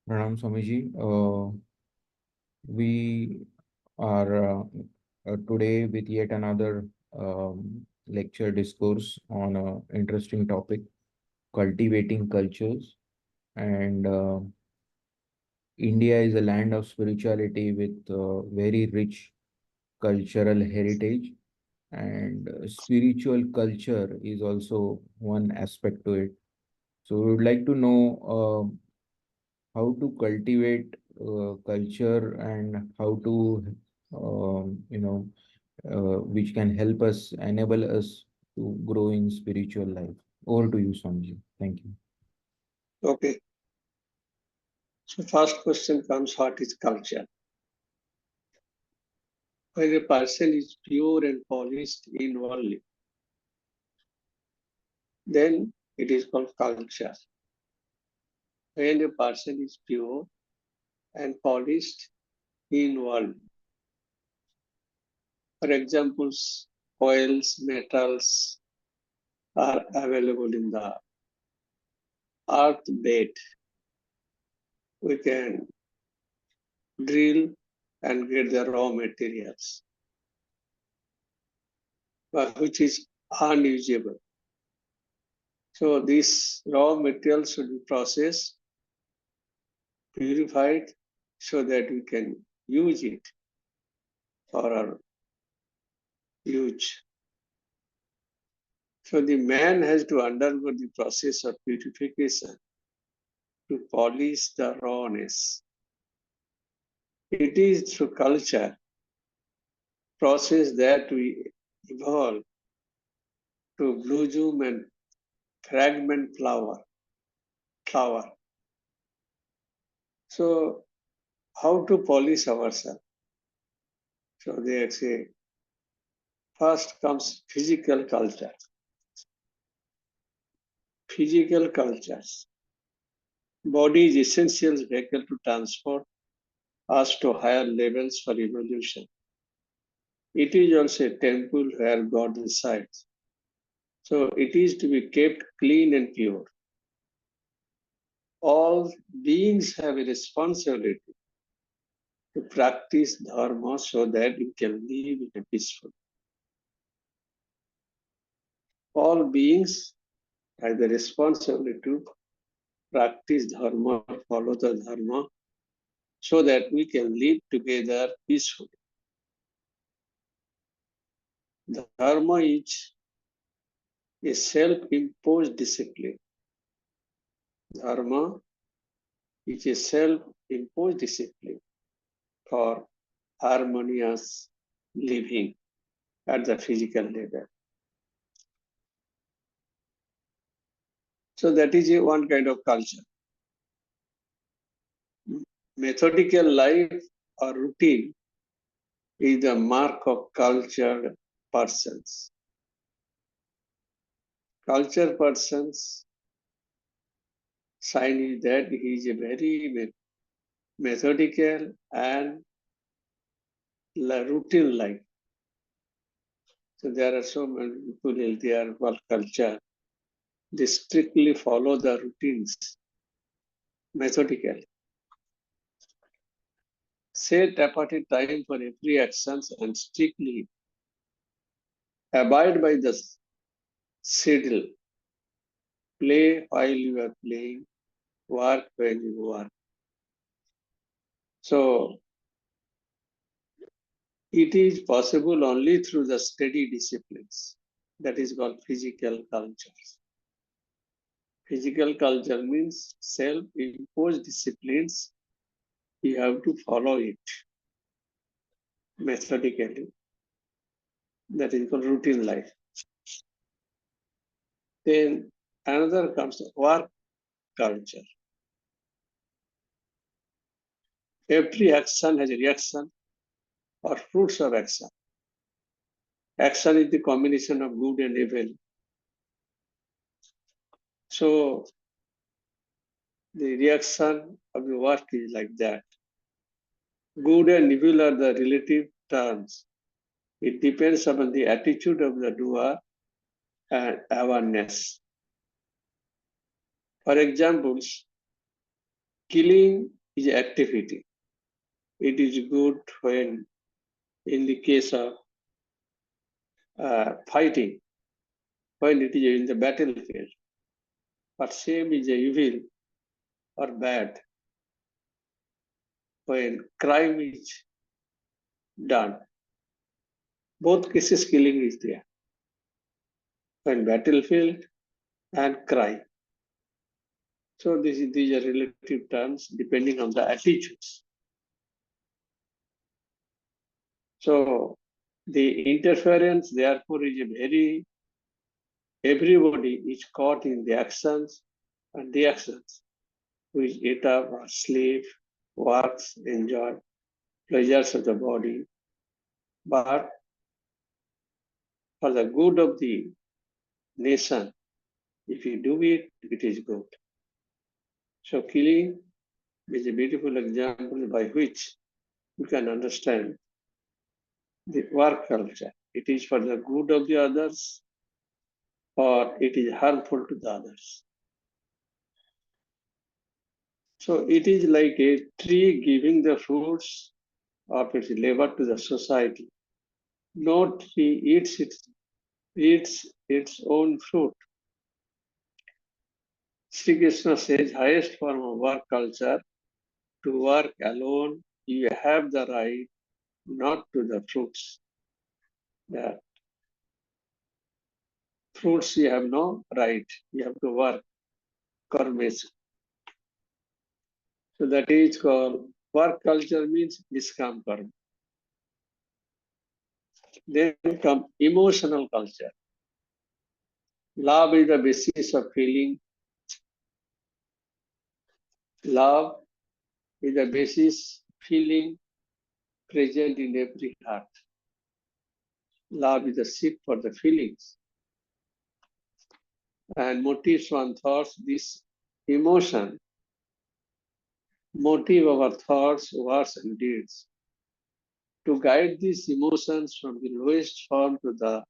Pranam Swamiji. We are today with yet another lecture discourse on an interesting topic, cultivating cultures. And India is a land of spirituality with very rich cultural heritage, and spiritual culture is also one aspect to it. So we would like to know how to cultivate culture and how to which can help us enable us to grow in spiritual life. Over to you, Swamiji. Thank you. Okay. So first question comes, what is culture? When a person is pure and polished inwardly, then it is called culture. When a person is pure and polished inwardly, for example, oils, metals are available in the earth bed. We can drill and get the raw materials, but which is unusable. So this raw material should be processed, purified, so that we can use it for our use. So the man has to undergo the process of purification to polish the rawness. It is through culture process that we evolve to bloom and fragment flower. So how to polish ourselves? So they say, first comes physical culture. Physical cultures. Body is essential vehicle to transport us to higher levels for evolution. It is also a temple where God resides. So it is to be kept clean and pure. All beings have a responsibility to practice dharma so that we can live in a peaceful. All beings have the responsibility to practice dharma, follow the dharma, so that we can live together peacefully. Dharma is a self-imposed discipline. Dharma is a self-imposed discipline for harmonious living at the physical level. So that is one kind of culture. Methodical life or routine is the mark of cultured persons. Cultured persons sign is that he is a very methodical and routine life. So there are so many people in their work culture. They strictly follow the routines methodically. Set apart a time for every actions and strictly abide by the schedule. Play while you are playing, work when you work. So it is possible only through the steady disciplines. That is called physical cultures. Physical culture means self-imposed disciplines. You have to follow it methodically. That is called routine life. Then another comes work culture. Every action has a reaction or fruits of action. Action is the combination of good and evil. So the reaction of the work is like that. Good and evil are the relative terms. It depends upon the attitude of the doer and awareness. For example, killing is activity. It is good when, in the case of fighting, when it is in the battlefield. But same is evil or bad when crime is done. Both cases killing is there. When battlefield and crime. So these are relative terms depending on the attitudes. So the interference, therefore, is everybody is caught in the actions and the actions, which eat up or sleep, works, enjoy, pleasures of the body. But for the good of the nation, if you do it, it is good. So killing is a beautiful example by which you can understand the work culture. It is for the good of the others or it is harmful to the others. So it is like a tree giving the fruits of its labor to the society. No tree eats its own fruit. Sri Krishna says, highest form of work culture, to work alone, you have the right, not to the fruits. The fruits you have no right. You have to work, karmes. So that is called work culture means niskam karma. Then come emotional culture. Love is the basis of feeling. Love is the basis feeling present in every heart. Love is the seed for the feelings. And motives one thoughts, this emotion, motive our thoughts, words, and deeds. To guide these emotions from the lowest form to the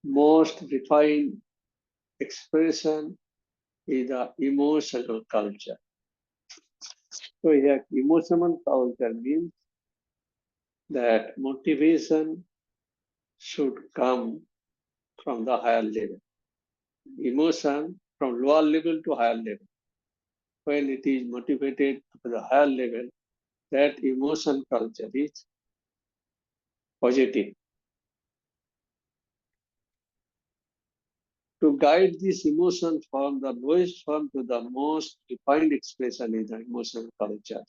most refined expression is the emotional culture. So here, emotional culture means that motivation should come from the higher level. Emotion from lower level to higher level. When it is motivated to the higher level, that emotion culture is positive. To guide this emotion from the lowest form to the most refined expression is the emotional culture.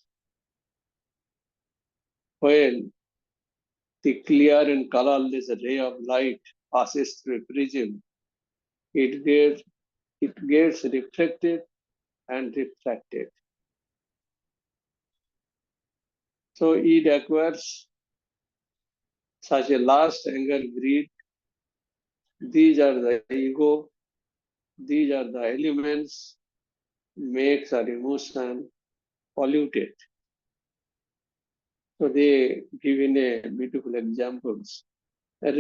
When the clear and colorless ray of light passes through a prism, it gets reflected and refracted. So it acquires such a last anger, greed. These are the ego. These are the elements makes our emotion polluted. So they give in a beautiful examples. A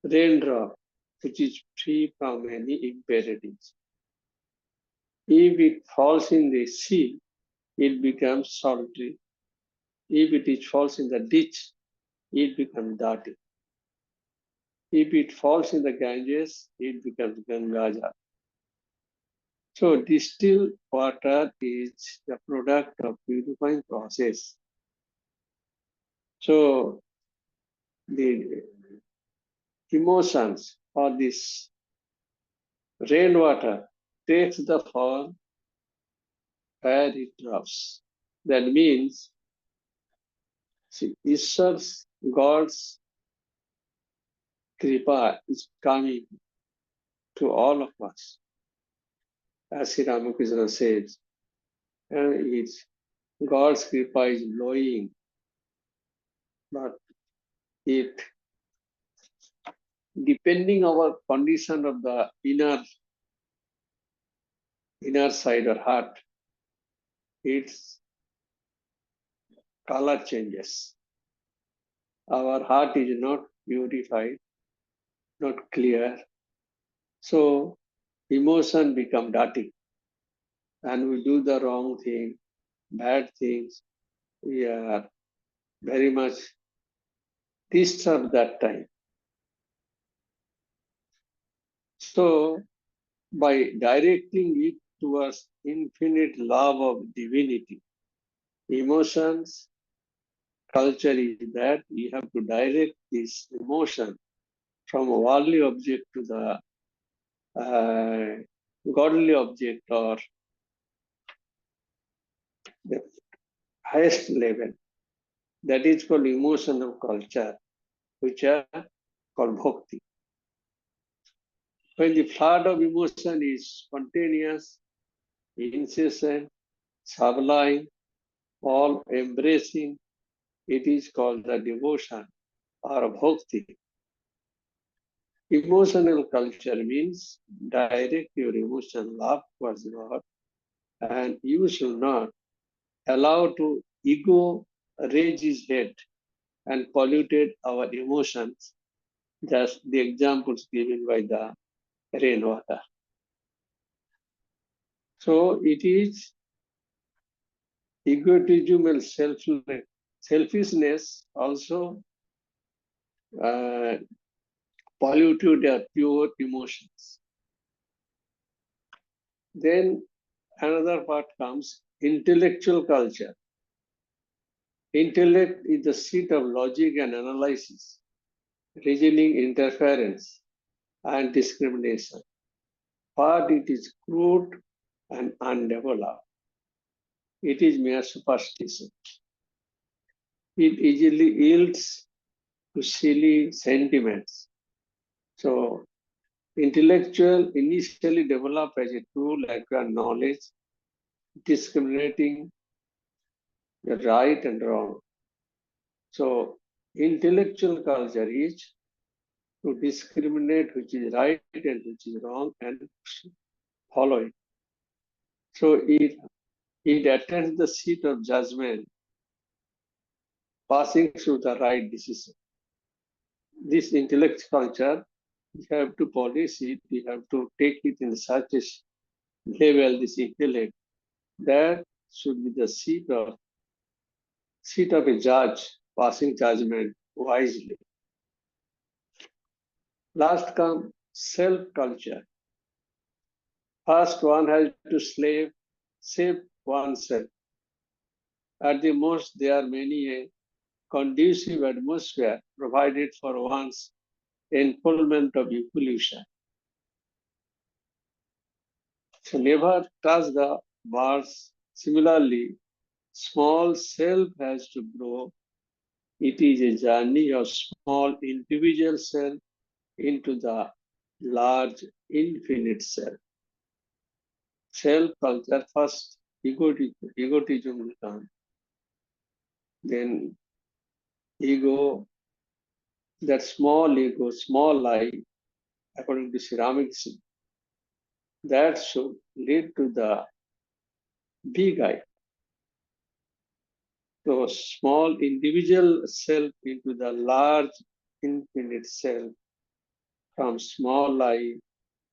raindrop, which is free from any impurities. If it falls in the sea, it becomes salty. If it falls in the ditch, it becomes dirty. If it falls in the Ganges, it becomes Gangaja. So distilled water is the product of purifying process. So the emotions or this rainwater takes the form where it drops. That means Ishwar's, God's kripa is coming to all of us. As Sri Ramakrishna says, and it's God's kripa is blowing, but it depending our condition of the inner side or heart, its color changes. Our heart is not purified, not clear. So emotion become dirty and we do the wrong thing bad things, we are very much disturbed that time. So, by directing it towards infinite love of divinity, emotions, culture is that you have to direct this emotion from a worldly object to the godly object or the highest level. That is called emotional culture, which are called bhakti. When the flood of emotion is spontaneous, incessant, sublime, all embracing, it is called the devotion or bhakti. Emotional culture means direct your emotional love towards God, and you should not allow to ego raise his head and polluted our emotions. Just the examples given by the rainwater. So it is egotism and selfishness also uh, polluted their pure emotions. Then another part comes intellectual culture. Intellect is the seat of logic and analysis, reasoning, interference, and discrimination. But it is crude and undeveloped. It is mere superstition. It easily yields to silly sentiments. So, intellectual initially developed as a tool like knowledge, discriminating the right and wrong. So, intellectual culture is to discriminate which is right and which is wrong and follow it. So, it attends the seat of judgment, passing through the right decision. This intellect culture, you have to polish it, you have to take it in such a level, this intellect, that should be the seat of a judge passing judgment wisely. Last come self-culture. First one has to save oneself. At the most, there are many a conducive atmosphere provided for one's enfoldment of evolution. So never touch the bars. Similarly, small self has to grow. It is a journey of small individual self into the large infinite self. Self culture first, egotism will come. Then ego, that small ego, small I, according to ceramics, that should lead to the big I. So small individual self into the large infinite self, from small I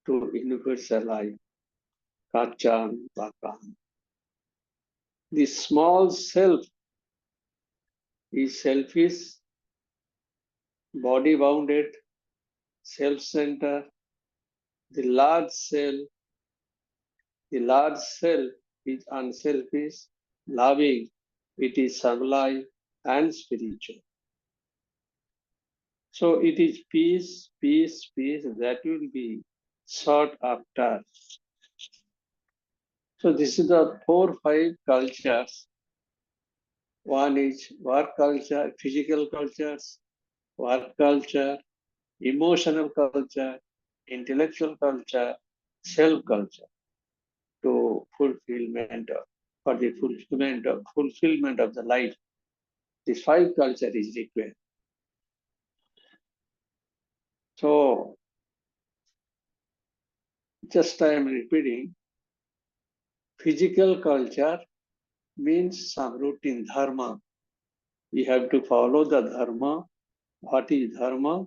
to universal I, Kachan, Bakan. The small self is selfish, body bounded, self centered. The large self is unselfish, loving, it is sublime and spiritual. So it is peace, peace, peace that will be sought after. So this is the 4, 5 cultures. One is work culture, physical cultures, work culture, emotional culture, intellectual culture, self culture to fulfillment of, for the fulfillment of the life. These 5 culture is required. So just I am repeating, physical culture means some routine dharma. We have to follow the dharma. What is dharma?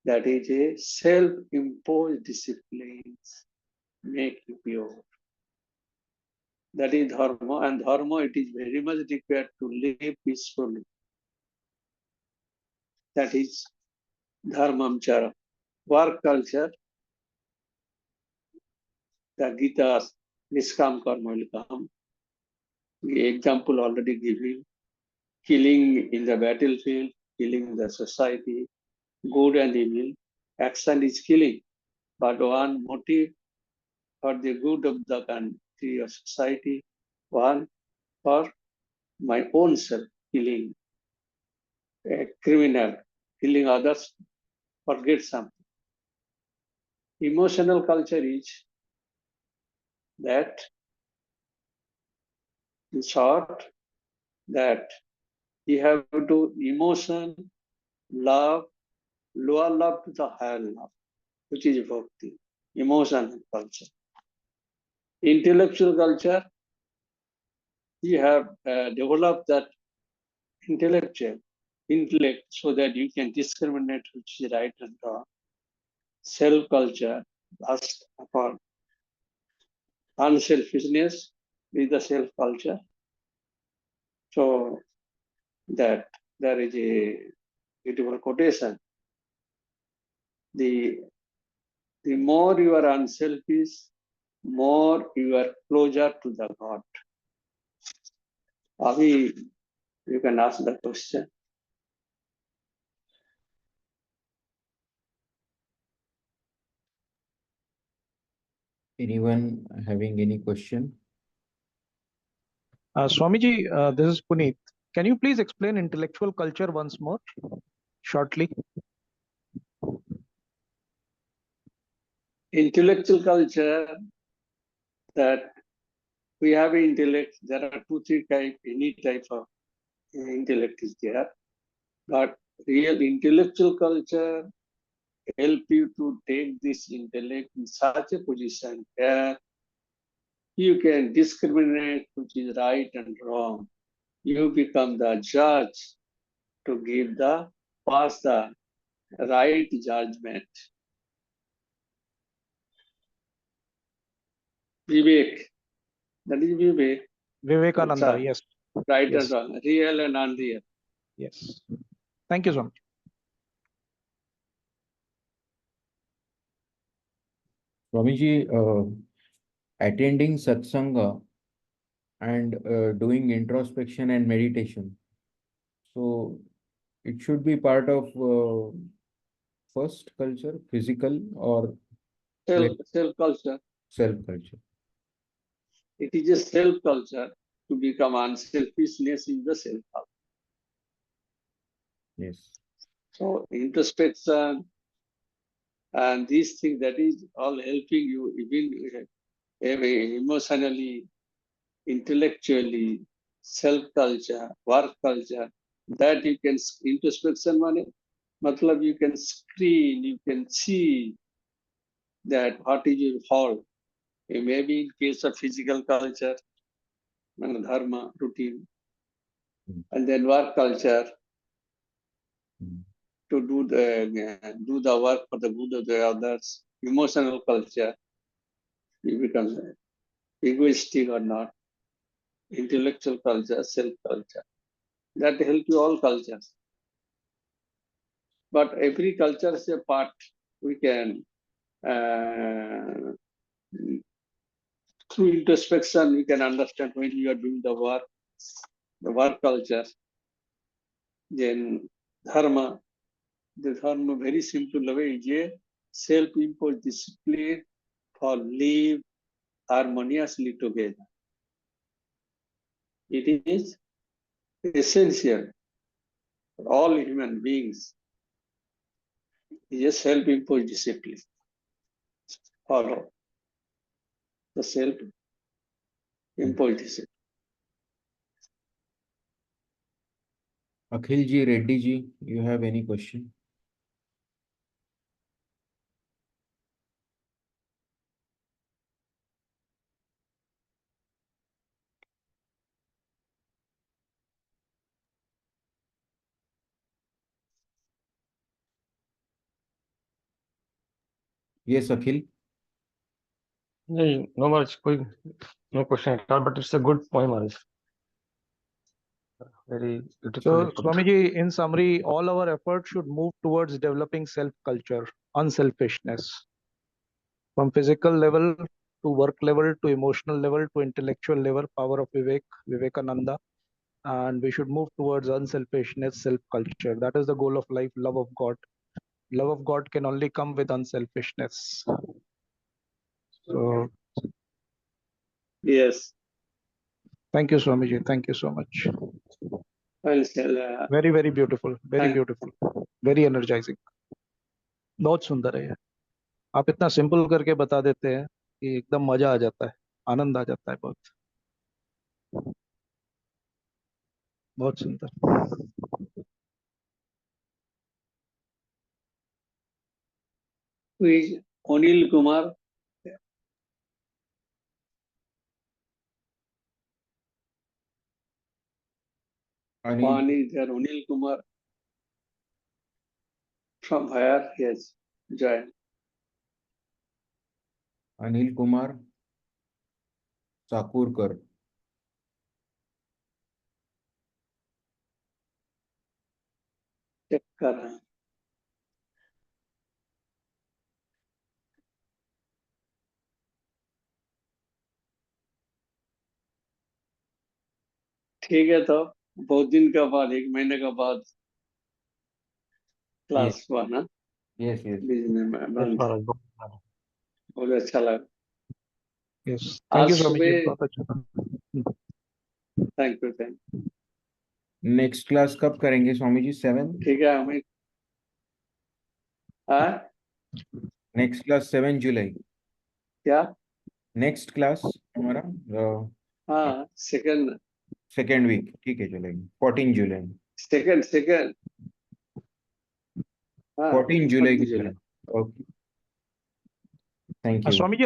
That is a self-imposed disciplines make you pure. That is dharma, and dharma it is very much required to live peacefully. That is dharmamchara. Work culture, the Gita, niskam karma will come. The example already given. Killing in the battlefield, killing in the society, good and evil. Action is killing, but one motive for the good of the country or society, one for my own self, killing a criminal, killing others, forget something. Emotional culture is that, in short, that you have to emotion, love, lower love to the higher love, which is bhakti, emotional culture. Intellectual culture, you have developed that intellect so that you can discriminate which is right and wrong. Self culture, last upon unselfishness is the self culture. So that there is a beautiful quotation. The more you are unselfish, more you are closer to the God. Avi, you can ask the question. Anyone having any question? Swamiji, this is Puneet. Can you please explain intellectual culture once more, shortly? Intellectual culture, that we have intellect. There are two, three type. Any type of intellect is there, but real intellectual culture help you to take this intellect in such a position where you can discriminate which is right and wrong. You become the judge to pass the right judgment. Vivek, that is Vivek. Vivekananda, yes. Right Yes. and wrong, real and unreal. Yes. Thank you, Swamiji. Swamiji, attending satsanga and doing introspection and meditation. So it should be part of first culture, physical or Self culture. self culture. It is a self culture to become unselfishness in the self culture. Yes. So introspection and these things, that is all helping you even emotionally, intellectually, self culture, work culture, that you can introspection money. Matlab you can screen, you can see that what is your fault. Maybe in case of physical culture, dharma, routine, and then work culture, to do the work for the good of the others. Emotional culture, you become egoistic or not. Intellectual culture, self culture, that help you all cultures. But every culture is a part. We can through introspection we can understand when you are doing the work culture. Then dharma, the dharma very simple way is a self-imposed discipline for live harmoniously together. It is essential for all human beings. It is a self-imposed discipline. Follow the self-imposed discipline. Akhilji, Reddy ji, you have any question? Yes, Akhil. नहीं no much कोई No question at all, but it's a good poem, Arish. Very beautifully So, put. Swamiji, in summary, all our efforts should move towards developing self-culture, unselfishness, from physical level to work level to emotional level to intellectual level, power of Vivekananda, and we should move towards unselfishness, self-culture. That is the goal of life, love of God. Love of God can only come with unselfishness. So, Yes. thank you, Swamiji. Thank you so much. Well, Very, very beautiful. Very thank- beautiful. Very energizing. बहुत सुंदर है ये. आप इतना simple करके बता देते हैं कि एकदम मजा आ जाता है, आनंद आ जाता है. बहुत सुंदर. who is Anil Kumar? One is there, Anil Kumar. From where he has joined? Anil Kumar Sakurkar. Check कर रहे हैं. ठीक है, तो बहुत दिन के बाद, 1 महीने के बाद क्लास हुआ ना. Yes, yes. बिजनेस में Yes, बंद. Maharaj. बहुत अच्छा लगा. Yes. Thank आज you, Swamiji. सुबह बहुत अच्छा था. Thank you. नेक्स्ट क्लास कब करेंगे स्वामी जी? 7? ठीक है, हमें नेक्स्ट क्लास 7 जुलाई. क्या? नेक्स्ट क्लास हमारा हाँ, सेकंड सेकेंड वीक. ठीक है, चलेंगे 14 जुलाई. सेकंड. हाँ, 14 जुलाई 14 की जुलाई. तरह. Okay, thank you. Swamiji,